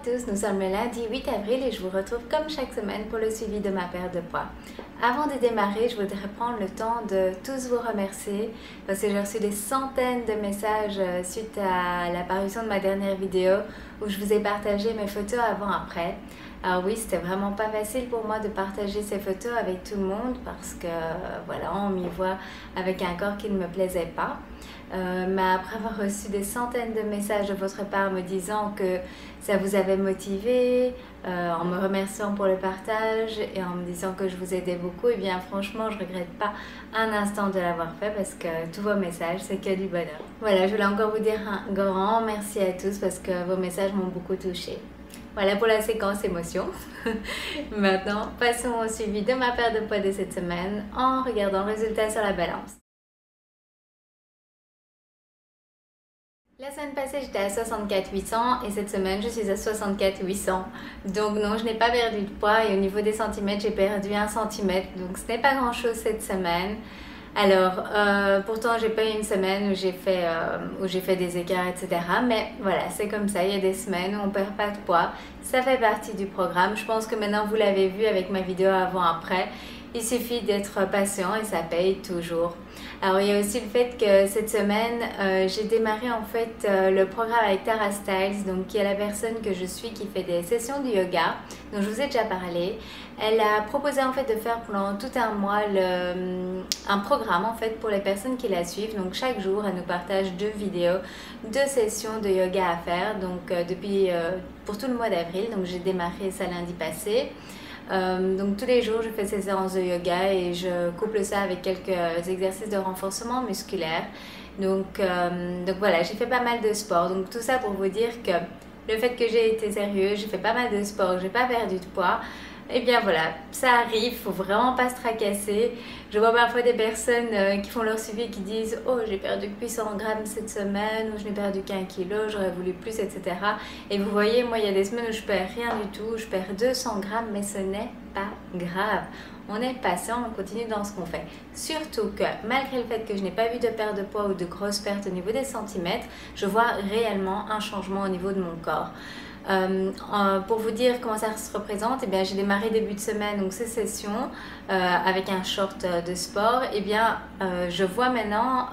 tous, nous sommes le lundi 8 avril et je vous retrouve comme chaque semaine pour le suivi de ma perte de poids. Avant de démarrer, je voudrais prendre le temps de tous vous remercier parce que j'ai reçu des centaines de messages suite à la parution de ma dernière vidéo où je vous ai partagé mes photos avant-après. Alors oui, c'était vraiment pas facile pour moi de partager ces photos avec tout le monde parce que voilà, on m'y voit avec un corps qui ne me plaisait pas. Mais après avoir reçu des centaines de messages de votre part me disant que ça vous avait motivé, en me remerciant pour le partage et en me disant que je vous aidais beaucoup, et bien franchement je regrette pas un instant de l'avoir fait parce que tous vos messages c'est que du bonheur. Voilà, je voulais encore vous dire un grand merci à tous parce que vos messages m'ont beaucoup touchée. Voilà pour la séquence émotion. Maintenant, passons au suivi de ma perte de poids de cette semaine en regardant le résultat sur la balance. La semaine passée, j'étais à 64 800 et cette semaine, je suis à 64 800. Donc non, je n'ai pas perdu de poids et au niveau des centimètres, j'ai perdu 1 centimètre. Donc ce n'est pas grand-chose cette semaine. Alors, pourtant, j'ai pas eu une semaine où j'ai fait des écarts, etc. Mais voilà, c'est comme ça. Il y a des semaines où on perd pas de poids. Ça fait partie du programme. Je pense que maintenant, vous l'avez vu avec ma vidéo avant-après. Il suffit d'être patient et ça paye toujours. Alors il y a aussi le fait que cette semaine j'ai démarré en fait le programme avec Tara Stiles, donc qui est la personne que je suis qui fait des sessions de yoga dont je vous ai déjà parlé. Elle a proposé en fait de faire pendant tout un mois un programme en fait pour les personnes qui la suivent. Donc chaque jour elle nous partage 2 vidéos, 2 sessions de yoga à faire. Donc pour tout le mois d'avril, donc j'ai démarré ça lundi passé. Donc tous les jours je fais ces séances de yoga et je couple ça avec quelques exercices de renforcement musculaire. Donc voilà, j'ai fait pas mal de sport. Donc tout ça pour vous dire que le fait que j'ai été sérieuse, j'ai fait pas mal de sport, j'ai pas perdu de poids. Et bien voilà, ça arrive, faut vraiment pas se tracasser. Je vois parfois des personnes qui font leur suivi et qui disent « Oh, j'ai perdu que 800 grammes cette semaine » ou « Je n'ai perdu qu'1 kilo, j'aurais voulu plus, etc. » Et vous voyez, moi, il y a des semaines où je perds rien du tout, je perds 200 grammes, mais ce n'est pas grave. On est patient, on continue dans ce qu'on fait. Surtout que, malgré le fait que je n'ai pas vu de perte de poids ou de grosses pertes au niveau des centimètres, je vois réellement un changement au niveau de mon corps. Pour vous dire comment ça se représente, eh bien, j'ai démarré début de semaine donc ces sessions avec un short de sport. Eh bien, je vois maintenant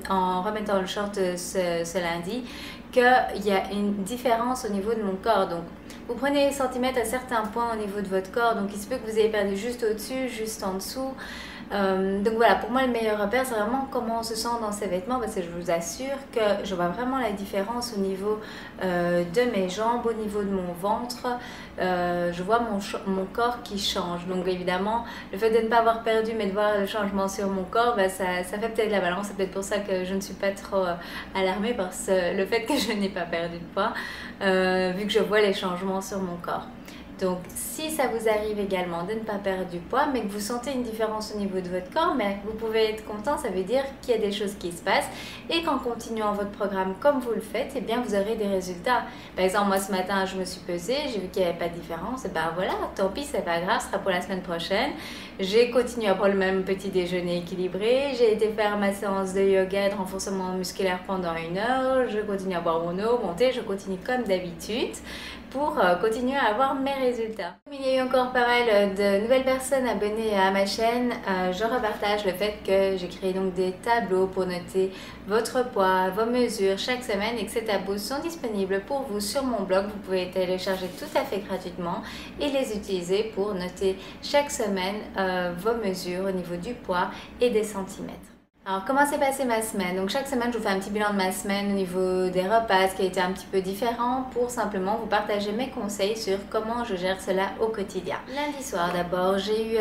en remettant le short ce lundi qu'il y a une différence au niveau de mon corps. Donc vous prenez les centimètres à certains points au niveau de votre corps, donc il se peut que vous ayez perdu juste au-dessus, juste en dessous. Donc voilà, pour moi le meilleur repère c'est vraiment comment on se sent dans ses vêtements, parce que je vous assure que je vois vraiment la différence au niveau de mes jambes, au niveau de mon ventre. Je vois mon corps qui change. Donc évidemment le fait de ne pas avoir perdu mais de voir le changement sur mon corps, ça fait peut-être la balance. C'est peut-être pour ça que je ne suis pas trop alarmée par le fait que je n'ai pas perdu de poids, vu que je vois les changements sur mon corps. Donc si ça vous arrive également de ne pas perdre du poids mais que vous sentez une différence au niveau de votre corps, mais vous pouvez être content, ça veut dire qu'il y a des choses qui se passent et qu'en continuant votre programme comme vous le faites, eh bien vous aurez des résultats. Par exemple, moi ce matin je me suis pesée, j'ai vu qu'il n'y avait pas de différence, et ben voilà, tant pis, c'est pas grave, ce sera pour la semaine prochaine. J'ai continué à prendre le même petit déjeuner équilibré, j'ai été faire ma séance de yoga et de renforcement musculaire pendant 1 heure, je continue à boire mon eau, mon thé, je continue comme d'habitude pour continuer à avoir mes résultats. Il y a eu encore pas mal de nouvelles personnes abonnées à ma chaîne. Je repartage le fait que j'ai créé donc des tableaux pour noter votre poids, vos mesures chaque semaine et que ces tableaux sont disponibles pour vous sur mon blog. Vous pouvez les télécharger tout à fait gratuitement et les utiliser pour noter chaque semaine vos mesures au niveau du poids et des centimètres. Alors comment s'est passée ma semaine? Donc chaque semaine je vous fais un petit bilan de ma semaine au niveau des repas, ce qui a été un petit peu différent pour simplement vous partager mes conseils sur comment je gère cela au quotidien. Lundi soir d'abord j'ai eu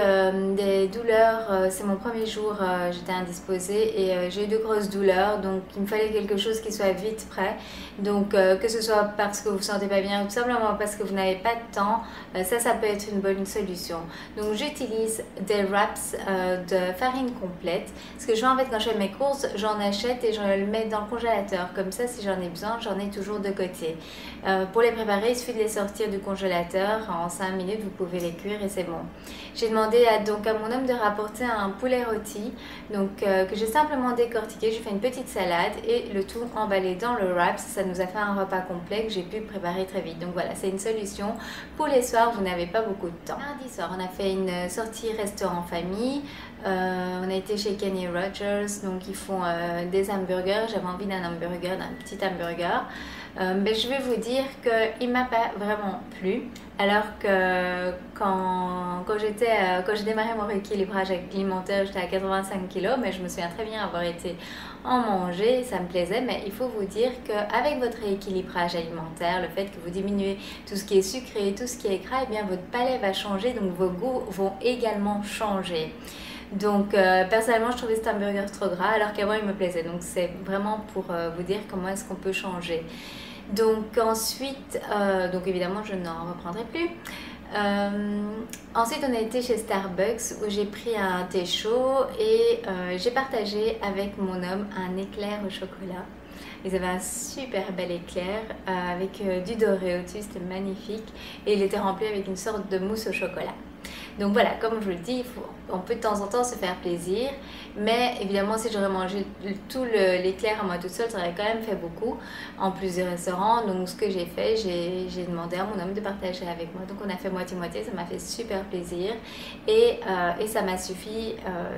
des douleurs, c'est mon premier jour, j'étais indisposée et j'ai eu de grosses douleurs, donc il me fallait quelque chose qui soit vite prêt. Donc que ce soit parce que vous ne vous sentez pas bien ou tout simplement parce que vous n'avez pas de temps, ça peut être une bonne solution. Donc j'utilise des wraps de farine complète. Ce que je fais en fait quand je fais mes courses, j'en achète et je le mets dans le congélateur. Comme ça, si j'en ai besoin, j'en ai toujours de côté. Pour les préparer, il suffit de les sortir du congélateur. En 5 minutes, vous pouvez les cuire et c'est bon. J'ai demandé à mon homme de rapporter un poulet rôti que j'ai simplement décortiqué. J'ai fait une petite salade et le tout emballé dans le wrap. Ça nous a fait un repas complet que j'ai pu préparer très vite. Donc voilà, c'est une solution pour les soirs où vous n'avez pas beaucoup de temps. Mardi soir, on a fait une sortie restaurant famille. On a été chez Kenny Rogers, donc ils font des hamburgers. J'avais envie d'un hamburger, d'un petit hamburger. Mais je vais vous dire qu'il ne m'a pas vraiment plu. Alors que quand j'ai démarré mon rééquilibrage alimentaire, j'étais à 85 kg, mais je me souviens très bien avoir été en manger, ça me plaisait. Mais il faut vous dire qu'avec votre rééquilibrage alimentaire, le fait que vous diminuez tout ce qui est sucré, tout ce qui est gras, eh bien votre palais va changer, donc vos goûts vont également changer. Donc personnellement je trouvais cet hamburger trop gras alors qu'avant il me plaisait, donc c'est vraiment pour vous dire comment est-ce qu'on peut changer. Donc ensuite, donc évidemment je n'en reprendrai plus. Ensuite on a été chez Starbucks où j'ai pris un thé chaud et j'ai partagé avec mon homme un éclair au chocolat. Ils avaient un super bel éclair avec du doré au-dessus, c'était magnifique et il était rempli avec une sorte de mousse au chocolat. Donc voilà, comme je vous le dis, on peut de temps en temps se faire plaisir, mais évidemment si j'aurais mangé tout l'éclair à moi toute seule, ça aurait quand même fait beaucoup, en plus du restaurant. Donc ce que j'ai fait, j'ai demandé à mon homme de partager avec moi. Donc on a fait moitié-moitié, ça m'a fait super plaisir et ça m'a suffi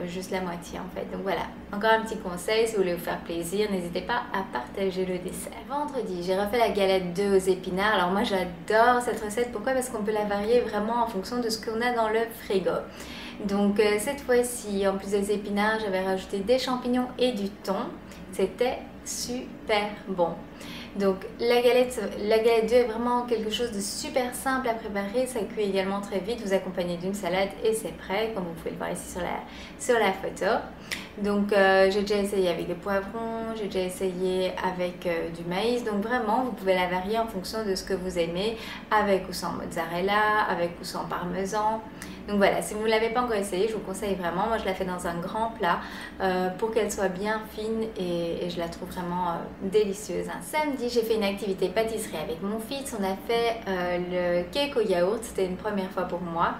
juste la moitié en fait. Donc voilà, encore un petit conseil, si vous voulez vous faire plaisir, n'hésitez pas à partager le dessert. Vendredi, j'ai refait la galette d'œufs aux épinards. Alors moi j'adore cette recette, pourquoi? Parce qu'on peut la varier vraiment en fonction de ce qu'on a dans le frigo. Donc cette fois-ci, en plus des épinards, j'avais rajouté des champignons et du thon. C'était super bon. Donc la galette d'œufs est vraiment quelque chose de super simple à préparer. Ça cuit également très vite. Vous accompagnez d'une salade et c'est prêt, comme vous pouvez le voir ici sur la photo. Donc j'ai déjà essayé avec des poivrons, j'ai déjà essayé avec du maïs. Donc vraiment, vous pouvez la varier en fonction de ce que vous aimez, avec ou sans mozzarella, avec ou sans parmesan. Donc voilà, si vous ne l'avez pas encore essayé, je vous conseille vraiment. Moi, je la fais dans un grand plat pour qu'elle soit bien fine et je la trouve vraiment délicieuse. Samedi, j'ai fait une activité pâtisserie avec mon fils. On a fait le cake au yaourt. C'était une première fois pour moi.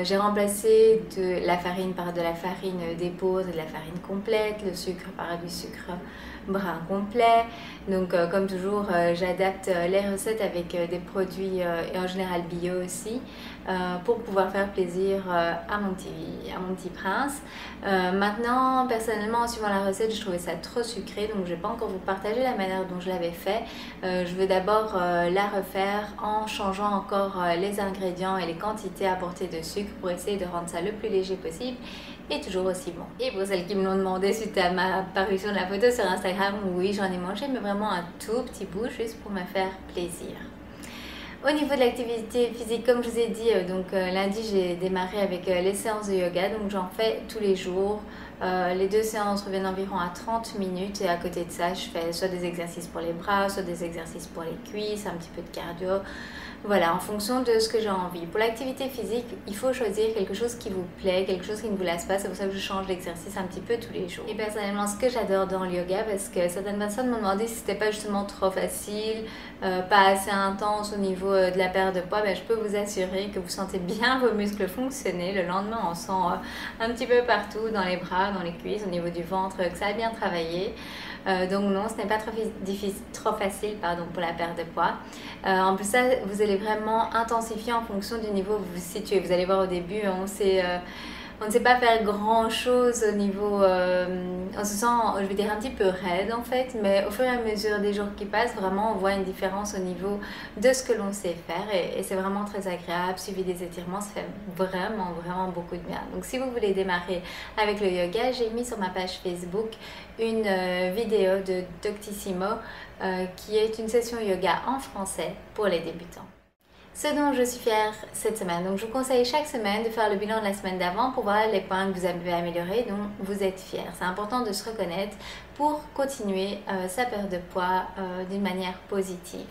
J'ai remplacé de la farine par de la farine d'épeautre et de la farine complète, le sucre par du sucre brun complet. Donc comme toujours, j'adapte les recettes avec des produits et en général bio aussi pour pouvoir faire plaisir à mon petit prince. Maintenant, personnellement, en suivant la recette, je trouvais ça trop sucré, donc je ne vais pas encore vous partager la manière dont je l'avais fait. Je vais d'abord la refaire en changeant encore les ingrédients et les quantités apportées de sucre pour essayer de rendre ça le plus léger possible et toujours aussi bon. Et pour celles qui me l'ont demandé suite à ma parution de la photo sur Instagram, oui, j'en ai mangé, mais vraiment un tout petit bout juste pour me faire plaisir. Au niveau de l'activité physique, comme je vous ai dit, lundi j'ai démarré avec les séances de yoga, donc j'en fais tous les jours. Les 2 séances reviennent environ à 30 minutes et à côté de ça, je fais soit des exercices pour les bras, soit des exercices pour les cuisses, un petit peu de cardio. Voilà, en fonction de ce que j'ai envie. Pour l'activité physique, il faut choisir quelque chose qui vous plaît, quelque chose qui ne vous lasse pas. C'est pour ça que je change d'exercice un petit peu tous les jours. Et personnellement, ce que j'adore dans le yoga, parce que certaines personnes m'ont demandé si c'était pas justement trop facile, pas assez intense au niveau de la perte de poids, je peux vous assurer que vous sentez bien vos muscles fonctionner. Le lendemain, on sent un petit peu partout, dans les bras, dans les cuisses, au niveau du ventre, que ça a bien travaillé. Donc non, ce n'est pas trop facile pour la perte de poids. En plus ça, vous allez vraiment intensifier en fonction du niveau où vous vous situez. Vous allez voir au début, on ne sait pas faire grand chose au niveau, on se sent, je vais dire, un petit peu raide en fait, mais au fur et à mesure des jours qui passent, vraiment on voit une différence au niveau de ce que l'on sait faire et c'est vraiment très agréable. Suivi des étirements, ça fait vraiment beaucoup de bien. Donc si vous voulez démarrer avec le yoga, j'ai mis sur ma page Facebook une vidéo de Doctissimo qui est une session yoga en français pour les débutants. Ce dont je suis fière cette semaine. Donc je vous conseille chaque semaine de faire le bilan de la semaine d'avant pour voir les points que vous avez améliorés, dont vous êtes fier. C'est important de se reconnaître pour continuer sa perte de poids d'une manière positive.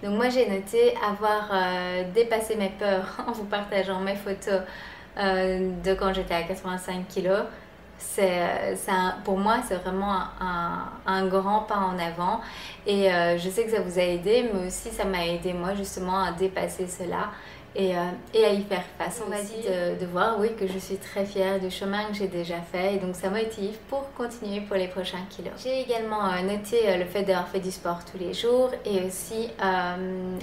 Donc moi j'ai noté avoir dépassé mes peurs en vous partageant mes photos de quand j'étais à 85 kg. pour moi, c'est vraiment un grand pas en avant. Et je sais que ça vous a aidé, mais aussi ça m'a aidé moi justement à dépasser cela et à y faire face. On va dire de voir, oui, que je suis très fière du chemin que j'ai déjà fait et donc ça motive pour continuer pour les prochains kilos. J'ai également noté le fait d'avoir fait du sport tous les jours et aussi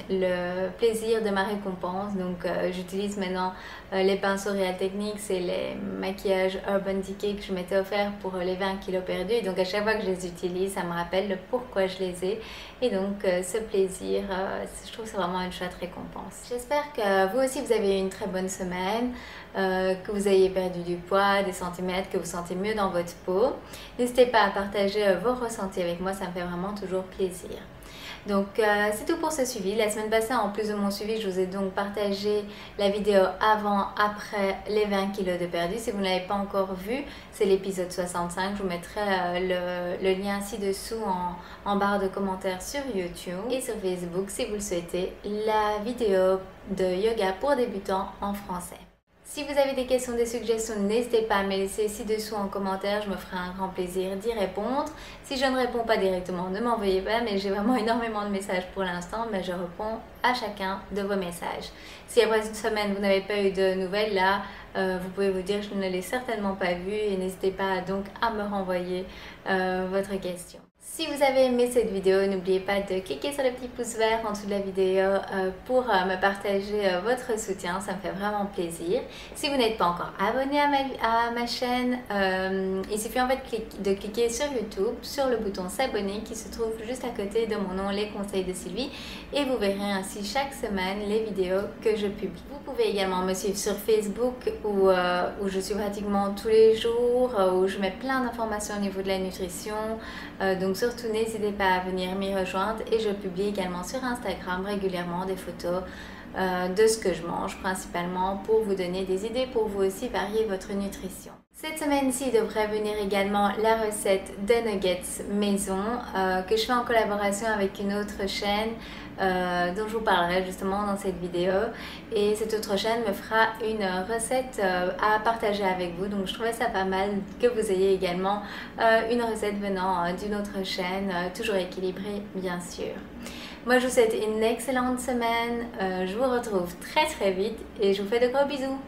le plaisir de ma récompense. Donc j'utilise maintenant les pinceaux Real Techniques et les maquillages Urban Decay que je m'étais offert pour les 20 kilos perdus. Et donc à chaque fois que je les utilise, ça me rappelle le pourquoi je les ai. Et donc ce plaisir, je trouve que c'est vraiment une chouette récompense. J'espère que vous aussi vous avez eu une très bonne semaine, que vous ayez perdu du poids, des centimètres, que vous sentez mieux dans votre peau. N'hésitez pas à partager vos ressentis avec moi, ça me fait vraiment toujours plaisir. Donc c'est tout pour ce suivi. La semaine passée, en plus de mon suivi, je vous ai donc partagé la vidéo avant-après les 20 kilos de perdu. Si vous ne l'avez pas encore vu, c'est l'épisode 65. Je vous mettrai le lien ci-dessous en barre de commentaires sur YouTube et sur Facebook si vous le souhaitez. La vidéo de yoga pour débutants en français. Si vous avez des questions, des suggestions, n'hésitez pas à me laisser ci-dessous en commentaire, je me ferai un grand plaisir d'y répondre. Si je ne réponds pas directement, ne m'envoyez pas, mais j'ai vraiment énormément de messages pour l'instant, mais je réponds à chacun de vos messages. Si après une semaine vous n'avez pas eu de nouvelles, là, vous pouvez vous dire que je ne l'ai certainement pas vu et n'hésitez pas donc à me renvoyer votre question. Si vous avez aimé cette vidéo, n'oubliez pas de cliquer sur le petit pouce vert en dessous de la vidéo pour me partager votre soutien, ça me fait vraiment plaisir. Si vous n'êtes pas encore abonné à ma chaîne, il suffit en fait de cliquer sur YouTube, sur le bouton s'abonner qui se trouve juste à côté de mon nom, les conseils de Sylvie, et vous verrez ainsi chaque semaine les vidéos que je publie. Vous pouvez également me suivre sur Facebook où je suis pratiquement tous les jours, où je mets plein d'informations au niveau de la nutrition, donc surtout n'hésitez pas à venir m'y rejoindre et je publie également sur Instagram régulièrement des photos de ce que je mange principalement pour vous donner des idées pour vous aussi varier votre nutrition. Cette semaine-ci devrait venir également la recette de nuggets maison que je fais en collaboration avec une autre chaîne dont je vous parlerai justement dans cette vidéo, et cette autre chaîne me fera une recette à partager avec vous, donc je trouvais ça pas mal que vous ayez également une recette venant d'une autre chaîne, toujours équilibrée bien sûr. Moi je vous souhaite une excellente semaine, je vous retrouve très vite et je vous fais de gros bisous.